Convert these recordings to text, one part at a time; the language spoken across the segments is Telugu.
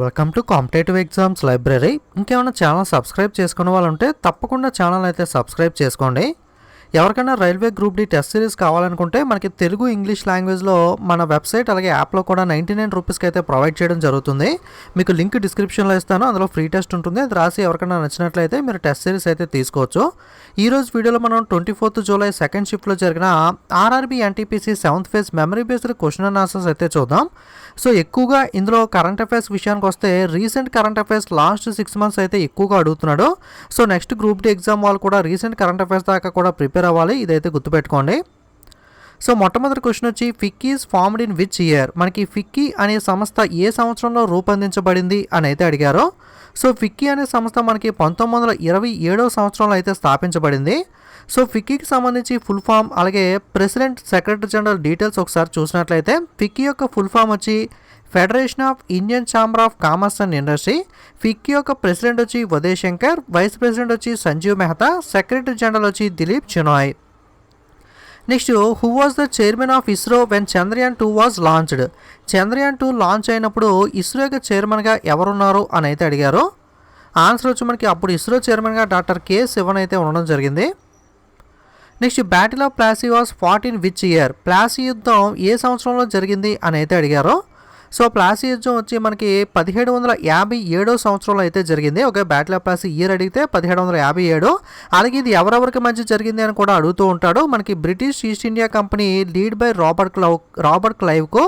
Welcome to competitive exams library. ఇంకేమైనా ఛానల్ సబ్స్క్రైబ్ చేసుకునే వాళ్ళు ఉంటే తప్పకుండా ఛానల్ అయితే సబ్స్క్రైబ్ చేసుకోండి. ఎవరికైనా railway group D test series కావాలనుకుంటే మనకి తెలుగు ఇంగ్లీష్ లాంగ్వేజ్లో మన వెబ్సైట్ అలాగే యాప్లో కూడా 99 రూపీస్కి అయితే ప్రొవైడ్ చేయడం జరుగుతుంది. మీకు లింక్ డిస్క్రిప్షన్లో ఇస్తాను, అందులో ఫ్రీ టెస్ట్ ఉంటుంది. అది రాసి ఎవరికైనా నచ్చినట్లయితే మీరు టెస్ట్ సిరీస్ అయితే తీసుకోవచ్చు. ఈరోజు వీడియోలో మనం 24 జూలై సెకండ్ షిఫ్ట్లో జరిగిన RRB NTPC 7th phase memory based question and answers అయితే చూద్దాం. సో ఎక్కువగా ఇందులో కరెంట్ అఫైర్స్ విషయానికి వస్తే recent current affairs last 6 months అయితే ఎక్కువగా అడుగుతున్నాడు. So next group D exam వాళ్ళు కూడా రీసెంట్ కరెంట్ అఫైర్స్ దాకా కూడా ప్రిపేర్ అవ్వాలి, ఇదైతే గుర్తుపెట్టుకోండి. సో మొట్టమొదటి క్వశ్చన్ వచ్చి FICCI is formed in which year? మనకి ఫిక్కీ అనే సంస్థ ఏ సంవత్సరంలో రూపొందించబడింది అని అయితే అడిగారు. సో ఫిక్కీ అనే సంస్థ మనకి 1927వ సంవత్సరంలో అయితే స్థాపించబడింది. సో ఫిక్కీకి సంబంధించి ఫుల్ ఫామ్ అలాగే ప్రెసిడెంట్ సెక్రటరీ జనరల్ డీటెయిల్స్ ఒకసారి చూసినట్లయితే ఫిక్కీ యొక్క ఫుల్ ఫామ్ వచ్చి federation of Indian chamber of commerce and industry. FICCI యొక్క ప్రెసిడెంట్ వచ్చి ఉదయ్ శంకర్, వైస్ ప్రెసిడెంట్ వచ్చి సంజీవ్ మెహతా, సెక్రటరీ జనరల్ వచ్చి Dilip Chinai. Next, who was the chairman of ISRO when Chandrayaan 2 was launched? Chandrayaan 2 launch అయినప్పుడు ఇస్రో యొక్క చైర్మన్గా ఎవరున్నారు అని అయితే అడిగారు. ఆన్సర్ వచ్చి మనకి అప్పుడు ఇస్రో చైర్మన్గా డాక్టర్ కె శివన్ అయితే ఉండడం జరిగింది. Next, battle of Plassey was fought in which year? Plassey యుద్ధం ఏ సంవత్సరంలో జరిగింది అని అయితే అడిగారు. సో ప్లాసీ యుద్ధం వచ్చి మనకి 1757వ సంవత్సరంలో అయితే జరిగింది. Okay, battle of Plassey year అడిగితే 1757. అలాగే ఇది ఎవరెవరికి మధ్య జరిగింది అని కూడా అడుగుతూ ఉంటాడు. మనకి British East India Company lead by Robert క్లైవ్కు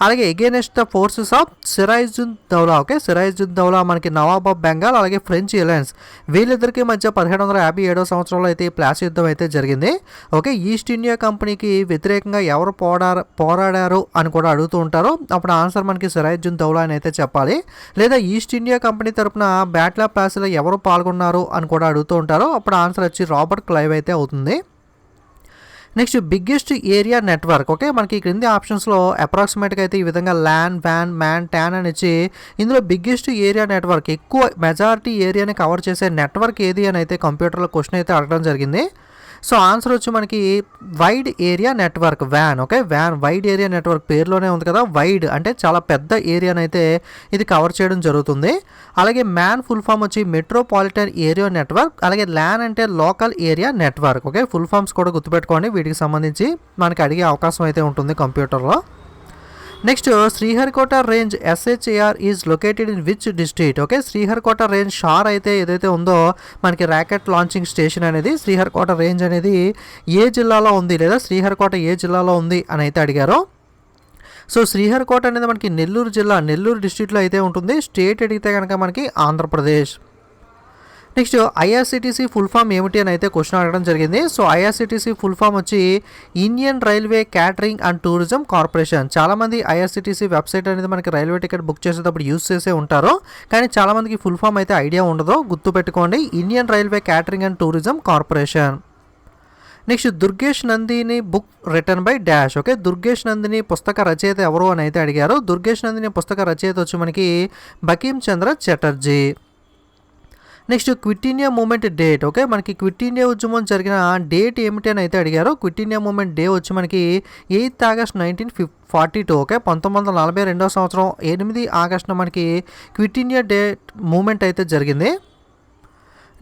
అలాగే against the forces of Sirajuddaula Daula. Okay, Sirajuddaula Daula మనకి నవాబ్ ఆఫ్ బెంగాల్ అలాగే ఫ్రెంచ్ అలయన్స్ వీళ్ళిద్దరికి మధ్య 1757వ సంవత్సరంలో అయితే ప్లాసీ యుద్ధం అయితే జరిగింది. ఓకే, ఈస్ట్ ఇండియా కంపెనీకి వ్యతిరేకంగా ఎవరు పోరాడారు అని కూడా అడుగుతూ ఉంటారు. అప్పుడు ఆన్సర్ మనకి సిరాయిజుద్దౌలా అని అయితే చెప్పాలి. లేదా ఈస్ట్ ఇండియా కంపెనీ తరపున బ్యాటిల్ ఆఫ్ ప్లాసీలో ఎవరు పాల్గొన్నారు అని కూడా అడుగుతూ ఉంటారు. అప్పుడు ఆన్సర్ వచ్చి రాబర్ట్ క్లైవ్ అయితే అవుతుంది. Next, biggest area network. Okay, మనకి క్రింది ఆప్షన్స్లో అప్రాక్సిమేట్గా అయితే ఈ విధంగా ల్యాన్, వ్యాన్, మ్యాన్, ట్యాన్ అని ఇచ్చి ఇందులో బిగ్గెస్ట్ ఏరియా నెట్వర్క్ ఎక్కువ మెజారిటీ ఏరియాని కవర్ చేసే నెట్వర్క్ ఏది అని అయితే కంప్యూటర్లో క్వశ్చన్ అయితే అడగడం జరిగింది. సో ఆన్సర్ వచ్చి మనకి wide area network, van. Okay, van wide area network పేరులోనే ఉంది కదా, వైడ్ అంటే చాలా పెద్ద ఏరియానైతే ఇది కవర్ చేయడం జరుగుతుంది. అలాగే మ్యాన్ ఫుల్ ఫామ్ వచ్చి మెట్రోపాలిటన్ ఏరియా నెట్వర్క్, అలాగే ల్యాన్ అంటే local area network. Okay, full forms కూడా గుర్తుపెట్టుకోండి, వీటికి సంబంధించి మనకి అడిగే అవకాశం అయితే ఉంటుంది కంప్యూటర్లో. Next, Sriharikota range S H A R is located in which district? Okay, Sriharikota range SHAR అయితే ఏదైతే ఉందో మనకి ర్యాకెట్ లాంచింగ్ స్టేషన్ అనేది శ్రీహరికోట రేంజ్ అనేది ఏ జిల్లాలో ఉంది, లేదా శ్రీహరికోట ఏ జిల్లాలో ఉంది అని అయితే అడిగారు. సో శ్రీహరికోట అనేది మనకి నెల్లూరు జిల్లా, నెల్లూరు డిస్ట్రిక్ట్లో అయితే ఉంటుంది. స్టేట్ అడిగితే కనుక మనకి Andhra Pradesh. Next, IRCTC full form ఏమిటి అని అయితే క్వశ్చన్ అడగడం జరిగింది. సో ఐఆర్సిటీసీ ఫుల్ ఫామ్ వచ్చి Indian railway catering and tourism corporation. చాలామంది ఐఆర్సిటీసీ వెబ్సైట్ అనేది మనకి రైల్వే టికెట్ బుక్ చేసేటప్పుడు యూజ్ చేసే ఉంటారు, కానీ చాలామందికి ఫుల్ ఫామ్ అయితే ఐడియా ఉండదు. గుర్తుపెట్టుకోండి, Indian railway catering and tourism corporation. Next, Durgesh Nandini book written by dash. Okay, Durgesh Nandini పుస్తక రచయిత ఎవరు అని అయితే అడిగారు. దుర్గేష్ నందిని పుస్తక రచయిత వచ్చి మనకి Bankim Chandra Chatterjee. Next, Quit India movement date. Okay, మనకి క్విట్ ఇండియా ఉద్యమం జరిగిన డేట్ ఏమిటి అని అయితే అడిగారు. క్విట్ ఇండియా మూమెంట్ డే వచ్చి మనకి 8th August 1942. ఓకే, 1942వ సంవత్సరం 8 ఆగస్టున మనకి క్విట్ ఇండియా డే మూమెంట్ అయితే జరిగింది.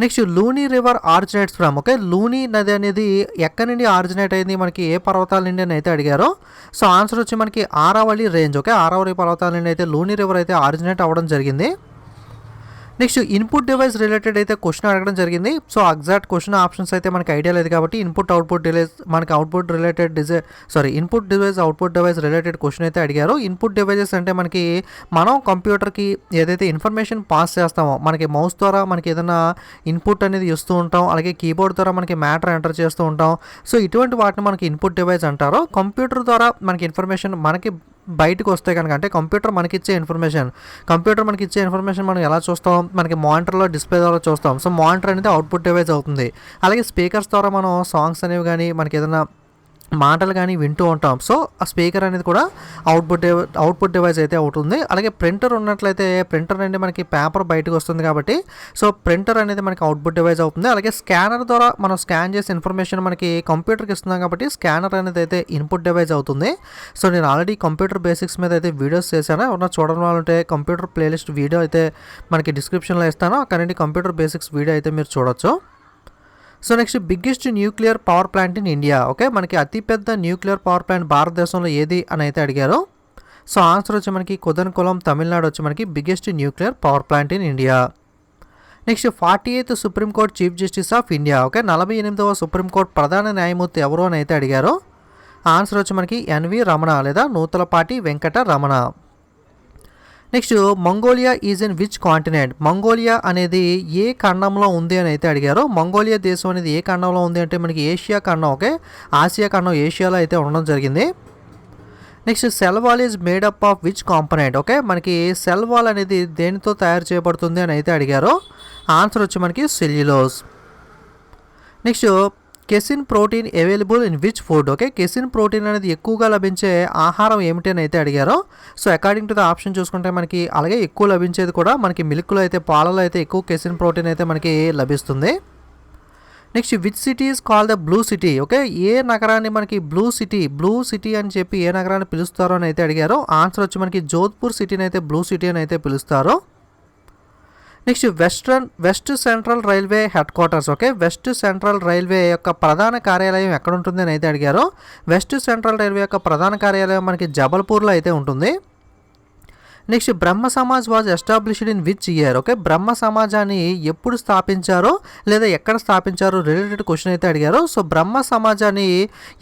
Next, Looney river originates from. Okay, Looney నది అనేది ఎక్కడి నుండి ఆరిజినేట్ అయింది, మనకి ఏ పర్వతాల నుండి అని అయితే అడిగారు. సో ఆన్సర్ వచ్చి మనకి ఆరావళి రేంజ్. ఓకే, ఆరావళి పర్వతాల నుండి అయితే లూనీ రివర్ అయితే ఆరిజినేట్ అవ్వడం జరిగింది. నెక్స్ట్, ఇన్పుట్ డివైస్ రిలేటెడ్ అయితే క్వశ్చన్ అడగడం జరిగింది. సో ఎగ్జాక్ట్ క్వశ్చన్ ఆప్షన్స్ అయితే మనకి ఐడియా లేదు కాబట్టి ఇన్పుట్ అవుట్పుట్ డివైస్ మనకి output related input device output device related question అయితే అడిగారు. ఇన్పుట్ డివైజెస్ అంటే మనకి మనం కంప్యూటర్కి ఏదైతే ఇన్ఫర్మేషన్ పాస్ చేస్తామో, మనకి మౌస్ ద్వారా మనకి ఏదైనా ఇన్పుట్ అనేది ఇస్తూ ఉంటాం, అలాగే కీబోర్డ్ ద్వారా మనకి మ్యాటర్ ఎంటర్ చేస్తూ ఉంటాం. సో ఇటువంటి వాటిని మనకి ఇన్పుట్ డివైస్ అంటారు. కంప్యూటర్ ద్వారా మనకి ఇన్ఫర్మేషన్ మనకి బయటకు వస్తే కనుక, అంటే కంప్యూటర్ మనకిచ్చే ఇన్ఫర్మేషన్ మనం ఎలా చూస్తాం, మనకి మానిటర్లో డిస్ప్లే ద్వారా చూస్తాం. సో మానిటర్ అనేది అవుట్పుట్ డివైస్ అవుతుంది. అలాగే స్పీకర్స్ ద్వారా మనం సాంగ్స్ అనేవి కానీ మనకి ఏదైనా మాటలు కానీ వింటూ ఉంటాం. సో ఆ స్పీకర్ అనేది కూడా అవుట్పుట్ డివైస్ అయితే అవుతుంది. అలాగే ప్రింటర్ ఉన్నట్లయితే ప్రింటర్ అనేది మనకి పేపర్ బయటకు వస్తుంది కాబట్టి సో ప్రింటర్ అనేది మనకి అవుట్పుట్ డివైస్ అవుతుంది. అలాగే స్కానర్ ద్వారా మనం స్కాన్ చేసే ఇన్ఫర్మేషన్ మనకి కంప్యూటర్కి ఇస్తున్నాం కాబట్టి స్కానర్ అనేది అయితే ఇన్పుట్ డివైస్ అవుతుంది. సో నేను ఆల్రెడీ కంప్యూటర్ బేసిక్స్ మీద అయితే వీడియోస్ చేశాను. ఎవరైనా చూడడం వాళ్ళంటే కంప్యూటర్ ప్లేలిస్ట్ వీడియో అయితే మనకి డిస్క్రిప్షన్లో ఇస్తాను. అక్కడ నుండి కంప్యూటర్ బేసిక్స్ వీడియో అయితే మీరు చూడొచ్చు. So next biggest nuclear power plant in India. Okay, మనకి అతిపెద్ద న్యూక్లియర్ పవర్ ప్లాంట్ భారతదేశంలో ఏది అని అయితే అడిగారు. సో ఆన్సర్ వచ్చి మనకి కుదన్కులం, తమిళనాడు వచ్చి మనకి biggest nuclear power plant in India. Next 48th supreme court chief justice of India. Okay, 48వ సుప్రీంకోర్టు ప్రధాన న్యాయమూర్తి ఎవరు అని అయితే అడిగారు. ఆన్సర్ వచ్చి మనకి ఎన్వి రమణ లేదా Nuthalapati Venkata Ramana. Next Mongolia is in which continent. Mongolia అనేది ఏ ఖండంలో ఉంది అని అయితే అడిగారు. మంగోలియా దేశం అనేది ఏ ఖండంలో ఉంది అంటే మనకి ఏషియా ఖండం. ఓకే, ఆసియా ఖండం ఏషియాలో అయితే ఉండడం జరిగింది. Next cell wall is made up of which component. Okay, మనకి సెల్ వాల్ అనేది దేనితో తయారు చేయబడుతుంది అని అయితే అడిగారు. ఆన్సర్ వచ్చి మనకి cellulose. Next casein protein available in which food. Okay, casein protein అనేది ఎక్కువగా లభించే ఆహారం ఏమిటి అని అయితే అడిగారు. So according to the option చూసుకుంటే మనకి అలాగే ఎక్కువ లభించేది కూడా మనకి మిల్క్లో అయితే పాలలో అయితే ఎక్కువ కెసిన్ ప్రోటీన్ అయితే మనకి లభిస్తుంది. Next which city is call the blue city. Okay, ఏ నగరాన్ని మనకి బ్లూ సిటీ అని చెప్పి ఏ నగరాన్ని పిలుస్తారో అని అయితే అడిగారు. ఆన్సర్ వచ్చి మనకి జోధ్పూర్ సిటీని అయితే బ్లూ సిటీ అని అయితే పిలుస్తారు. Next west central railway head quarters. Okay, west central railway యొక్క ప్రధాన కార్యాలయం ఎక్కడ ఉంటుంది అని అయితే అడిగారు. వెస్ట్ సెంట్రల్ రైల్వే యొక్క ప్రధాన కార్యాలయం మనకి జబల్పూర్లో అయితే ఉంటుంది. Next Brahmo Samaj was established in which year. Okay, బ్రహ్మ సమాజాన్ని ఎప్పుడు స్థాపించారో లేదా ఎక్కడ స్థాపించారో రిలేటెడ్ క్వశ్చన్ అయితే అడిగారు. సో బ్రహ్మ సమాజాన్ని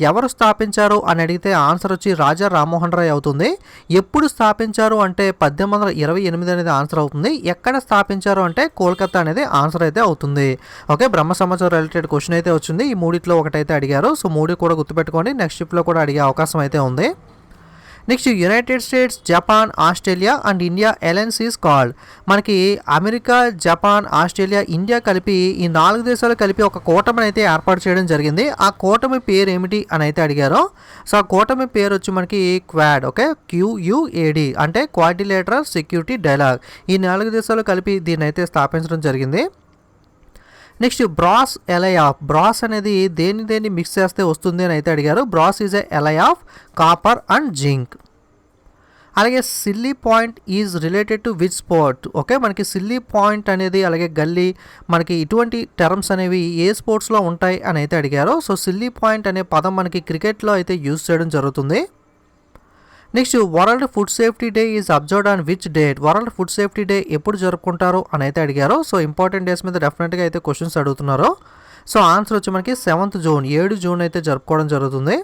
ఎవరు స్థాపించారు అని అడిగితే ఆన్సర్ వచ్చి రాజా రామ్మోహన్ రాయ్ అవుతుంది. ఎప్పుడు స్థాపించారు అంటే 1828 అనేది ఆన్సర్ అవుతుంది. ఎక్కడ స్థాపించారు అంటే కోల్కతా అనేది ఆన్సర్ అయితే అవుతుంది. ఓకే, బ్రహ్మ సమాజం రిలేటెడ్ క్వశ్చన్ అయితే వచ్చింది. ఈ మూడిట్లో ఒకటైతే అడిగారు. సో మూడు కూడా గుర్తుపెట్టుకోండి, నెక్స్ట్ షిఫ్ట్లో కూడా అడిగే అవకాశం అయితే ఉంది. Next United states, Japan, Australia and India alliance is called. మనకి అమెరికా, జపాన్, ఆస్ట్రేలియా, ఇండియా కలిపి ఈ 4 దేశాలు కలిపి ఒక కూటమిని అయితే ఏర్పాటు చేయడం జరిగింది. ఆ కూటమి పేరు ఏమిటి అని అయితే అడిగారు. సో ఆ కూటమి పేరు వచ్చి మనకి క్వాడ్. ఓకే, QUAD అంటే క్వాడ్రిలేటరల్ సెక్యూరిటీ డైలాగ్. ఈ 4 దేశాలు కలిపి దీన్ని అయితే స్థాపించడం జరిగింది. నెక్స్ట్ బ్రాస్ అనేది దేన్ని మిక్స్ చేస్తే వస్తుంది అని అయితే అడిగారు. Brass is a alloy of copper and zinc. అలాగే silly point is related to which sport. Okay, మనకి సిల్లీ పాయింట్ అనేది అలాగే గల్లీ మనకి ఇటువంటి టర్మ్స్ అనేవి ఏ స్పోర్ట్స్లో ఉంటాయి అని అయితే అడిగారు. సో సిల్లీ పాయింట్ అనే పదం మనకి క్రికెట్లో అయితే యూజ్ చేయడం జరుగుతుంది. Next world food safety day is observed on which date. World food safety day ఎప్పుడు జరుపుకుంటారు అని అయితే అడిగారు. సో ఇంపార్టెంట్ డేస్ మీద డెఫినెట్గా అయితే క్వశ్చన్స్ అడుగుతున్నారు. సో ఆన్సర్ వచ్చి మనకి 7th జూన్ 7 జూన్ అయితే జరుపుకోవడం జరుగుతుంది.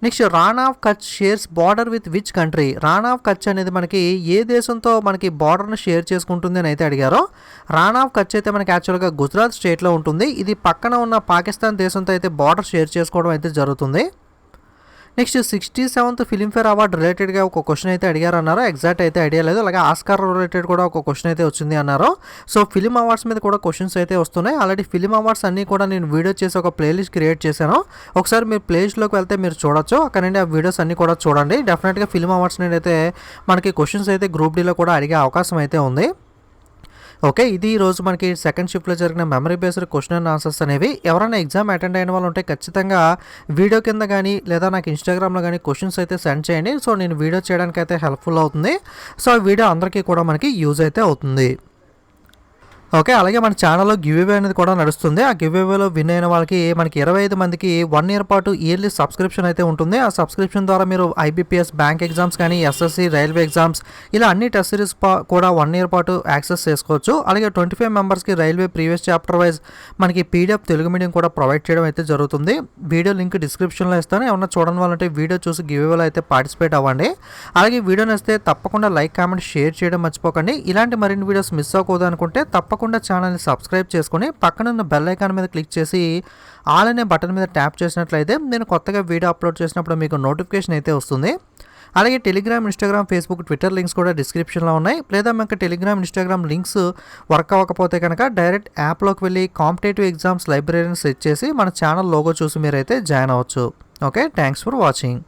Next Rann of Kutch shares border with which country. Rann of Kutch అనేది మనకి ఏ దేశంతో మనకి బార్డర్ని షేర్ చేసుకుంటుంది అని అయితే అడిగారు. రాన్ ఆఫ్ కచ్ అయితే మనకి యాక్చువల్గా గుజరాత్ స్టేట్లో ఉంటుంది. ఇది పక్కన ఉన్న పాకిస్తాన్ దేశంతో అయితే బార్డర్ షేర్ చేసుకోవడం అయితే జరుగుతుంది. నెక్స్ట్ 67th ఫిలింఫేర్ అవార్డు రిలేటెడ్గా ఒక క్వశ్చన్ అయితే అడిగారు అన్నారు. ఎగ్జాక్ట్ అయితే ఐడియా లేదు. అలాగే ఆస్కార్ రిలేటెడ్ కూడా ఒక క్వశ్చన్ అయితే వచ్చింది అన్నారు. సో ఫిలిం అవార్డ్స్ మీద కూడా క్వశ్చన్స్ అయితే వస్తున్నాయి. ఆల్రెడీ ఫిలిం అవార్డ్స్ అన్నీ కూడా నేను వీడియో చేసి ఒక ప్లేలిస్ట్ క్రియేట్ చేశాను. ఒకసారి మీరు ప్లేలిస్ట్లోకి వెళ్తే మీరు చూడొచ్చు. అక్కడ నుండి ఆ వీడియోస్ అన్నీ కూడా చూడండి. డెఫినెట్గా ఫిలిం అవార్డ్స్ నుండి అయితే మనకి క్వశ్చన్స్ అయితే గ్రూప్ డీలో కూడా అడిగే అవకాశం అయితే ఉంది. ఓకే, ఇది ఈరోజు మనకి సెకండ్ షిఫ్ట్లో జరిగిన memory based question and answers అనేవి. ఎవరైనా ఎగ్జామ్ అటెండ్ అయిన వాళ్ళు ఉంటే ఖచ్చితంగా వీడియో కింద కానీ లేదా నాకు ఇన్స్టాగ్రామ్లో కానీ క్వశ్చన్స్ అయితే సెండ్ చేయండి. సో నేను వీడియో చేయడానికి అయితే హెల్ప్ఫుల్ అవుతుంది. సో ఆ వీడియో అందరికీ కూడా మనకి యూజ్ అయితే అవుతుంది. ఓకే, అలాగే మన ఛానల్లో గివ్అవే అనేది కూడా నడుస్తుంది. ఆ గివ్అవేలో విన్ అయిన వాళ్ళకి మనకి 25 మందికి 1 year పాటు ఇయర్లీ సబ్స్క్రిప్షన్ అయితే ఉంటుంది. ఆ సబ్స్క్రిప్షన్ ద్వారా మీరు IBPS బ్యాంక్ ఎగ్జామ్స్ కానీ SSC రైల్వే ఎగ్జామ్స్ ఇలా అన్ని టెస్ట్ సిరీస్ కూడా 1 year పాటు యాక్సెస్ చేసుకోవచ్చు. అలాగే 25 మెంబర్స్కి రైల్వే ప్రీవియస్ చాప్టర్ వైజ్ మనకి PDF తెలుగు మీడియం కూడా ప్రొవైడ్ చేయడం అయితే జరుగుతుంది. వీడియో లింక్ డిస్క్రిప్షన్లో ఇస్తాను. ఏమన్నా చూడని వాళ్ళంటే వీడియో చూసి గివ్అవేలో అయితే పార్టిసిపేట్ అవ్వండి. అలాగే వీడియో నచ్చితే తప్పకుండా లైక్, కామెంట్, షేర్ చేయడం మర్చిపోకండి. ఇలాంటి మరిన్ని వీడియోస్ మిస్ అవ్వకూడదు అనుకుంటే తప్పకుండా ఛానల్ని సబ్స్క్రైబ్ చేసుకుని పక్కనున్న బెల్ ఐకాన్ మీద క్లిక్ చేసి ఆల్ అనే బటన్ మీద ట్యాప్ చేసినట్లయితే నేను కొత్తగా వీడియో అప్లోడ్ చేసినప్పుడు మీకు నోటిఫికేషన్ అయితే వస్తుంది. అలాగే Telegram, Instagram, Facebook, Twitter links కూడా డిస్క్రిప్షన్లో ఉన్నాయి. లేదా మీకు టెలిగ్రామ్, ఇన్స్టాగ్రామ్ లింక్స్ వర్క్ అవ్వకపోతే కనుక డైరెక్ట్ యాప్లోకి వెళ్ళి కాంపిటేటివ్ ఎగ్జామ్స్ లైబ్రరీని సెట్ చేసి మన ఛానల్ లోగో చూసి మీరైతే జాయిన్ అవ్వచ్చు. Okay, thanks for watching.